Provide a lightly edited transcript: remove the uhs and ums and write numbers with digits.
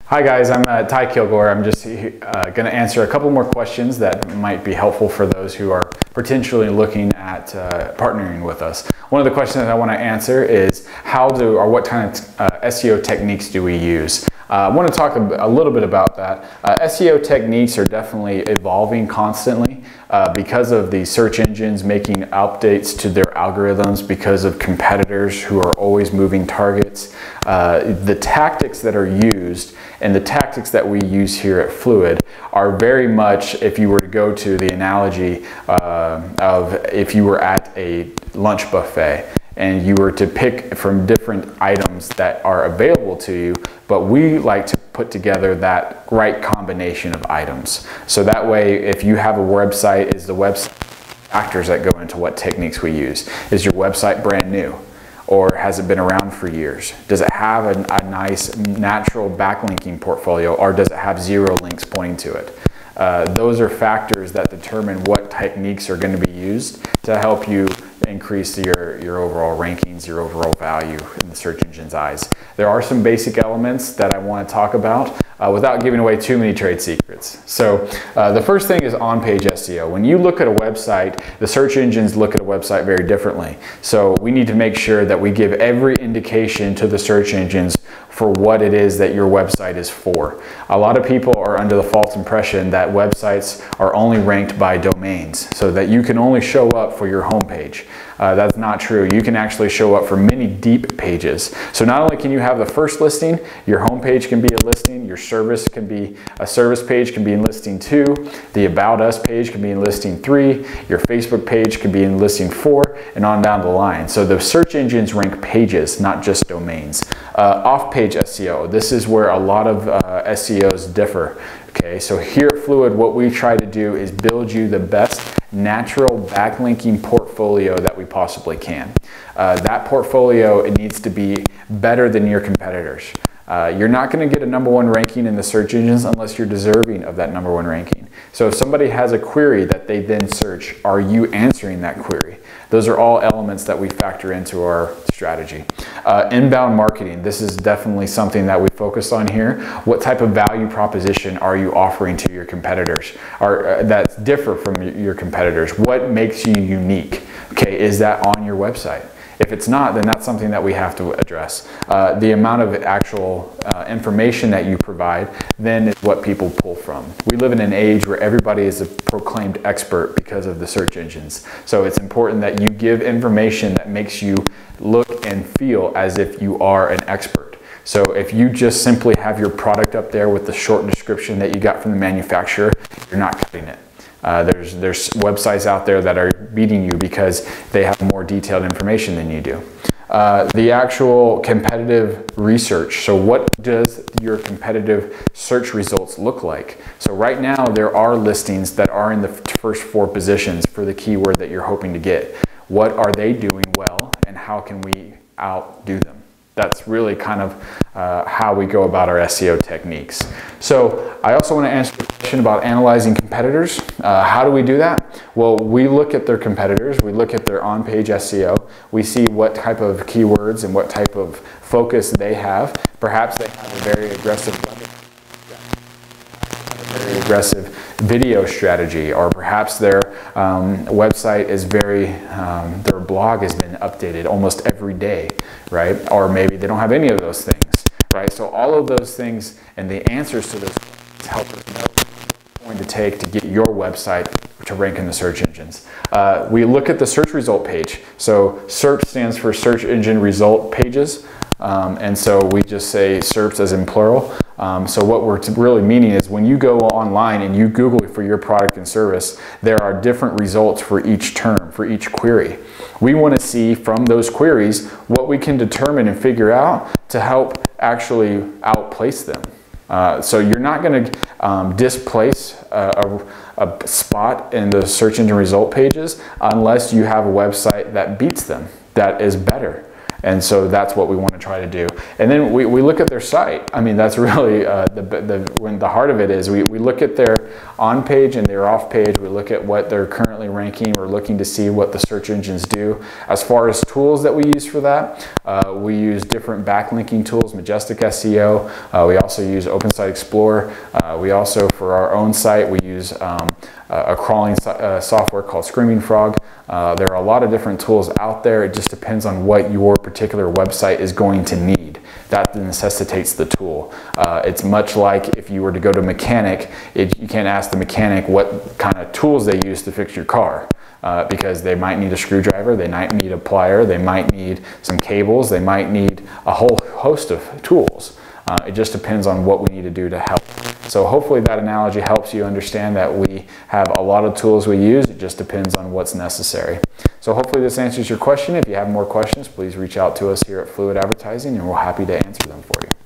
Hi guys, I'm Ty Kilgore. I'm just going to answer a couple more questions that might be helpful for those who are potentially looking at partnering with us. One of the questions that I want to answer is what kind of SEO techniques do we use? I want to talk a little bit about that. SEO techniques are definitely evolving constantly because of the search engines making updates to their algorithms, because of competitors who are always moving targets. The tactics that are used and the tactics that we use here at Fluid are very much, if you were to go to the analogy of if you were at a lunch buffet and you were to pick from different items that are available to you, but we like to put together that right combination of items. So that way, if you have a website, is the website factors that go into what techniques we use? Is your website brand new? Or has it been around for years? Does it have a nice natural backlinking portfolio, or does it have zero links pointing to it? Those are factors that determine what techniques are going to be used to help you increase your overall rankings, your overall value in the search engine's eyes. There are some basic elements that I want to talk about without giving away too many trade secrets. So the first thing is on-page SEO. When you look at a website, the search engines look at a website very differently. So we need to make sure that we give every indication to the search engines for what it is that your website is for. A lot of people are under the false impression that websites are only ranked by domains, so that you can only show up for your homepage. That's not true. You can actually show up for many deep pages. So not only can you have the first listing, your homepage can be a listing, your service can be a service page, can be in listing 2, the About Us page can be in listing 3, your Facebook page can be in listing 4, and on down the line. So the search engines rank pages, not just domains. Off-page SEO, this is where a lot of SEOs differ. Okay, so here at Fluid, what we try to do is build you the best natural backlinking portfolio that we possibly can. That portfolio, it needs to be better than your competitors. You're not going to get a #1 ranking in the search engines unless you're deserving of that #1 ranking. So if somebody has a query that they then search, are you answering that query? Those are all elements that we factor into our strategy. Inbound marketing, this is definitely something that we focus on here. What type of value proposition are you offering to your competitors that differ from your competitors? What makes you unique? Okay, is that on your website? If it's not, then that's something that we have to address. The amount of actual information that you provide then is what people pull from. We live in an age where everybody is a proclaimed expert because of the search engines. So it's important that you give information that makes you look and feel as if you are an expert. So if you just simply have your product up there with the short description that you got from the manufacturer, you're not cutting it. There's websites out there that are beating you because they have more detailed information than you do. The actual competitive research. So what does your competitive search results look like? So right now there are listings that are in the first 4 positions for the keyword that you're hoping to get. What are they doing well, and how can we outdo them? That's really kind of how we go about our SEO techniques. So I also want to answer the question about analyzing competitors. How do we do that? Well, we look at their competitors, we look at their on-page SEO, we see what type of keywords and what type of focus they have. Perhaps they have a very aggressive video strategy, or perhaps their website is their blog has been updated almost every day, right? Or maybe they don't have any of those things, right? So all of those things and the answers to those things help us know what it's going to take to get your website to rank in the search engines. We look at the search result page. So SERP stands for search engine result pages. And so we just say SERPs as in plural. So what we're really meaning is when you go online and you Google for your product and service, there are different results for each term, for each query. We want to see from those queries what we can determine and figure out to help actually outplace them. So you're not going to displace a spot in the search engine result pages unless you have a website that beats them, that is better. And so that's what we want to try to do. And then we look at their site. I mean, that's really when the heart of it is. We look at their on-page and their off-page. We look at what they're currently ranking. We're looking to see what the search engines do. As far as tools that we use for that, we use different backlinking tools, Majestic SEO. We also use Open Site Explorer. We also, for our own site, we use a crawling software called Screaming Frog. There are a lot of different tools out there. It just depends on what your particular website is going to need. That necessitates the tool. It's much like if you were to go to a mechanic, you can't ask the mechanic what kind of tools they use to fix your car. Because they might need a screwdriver, they might need a plier, they might need some cables, they might need a whole host of tools. It just depends on what we need to do to help. So hopefully that analogy helps you understand that we have a lot of tools we use. It just depends on what's necessary. So hopefully this answers your question. If you have more questions, please reach out to us here at Fluid Advertising and we're happy to answer them for you.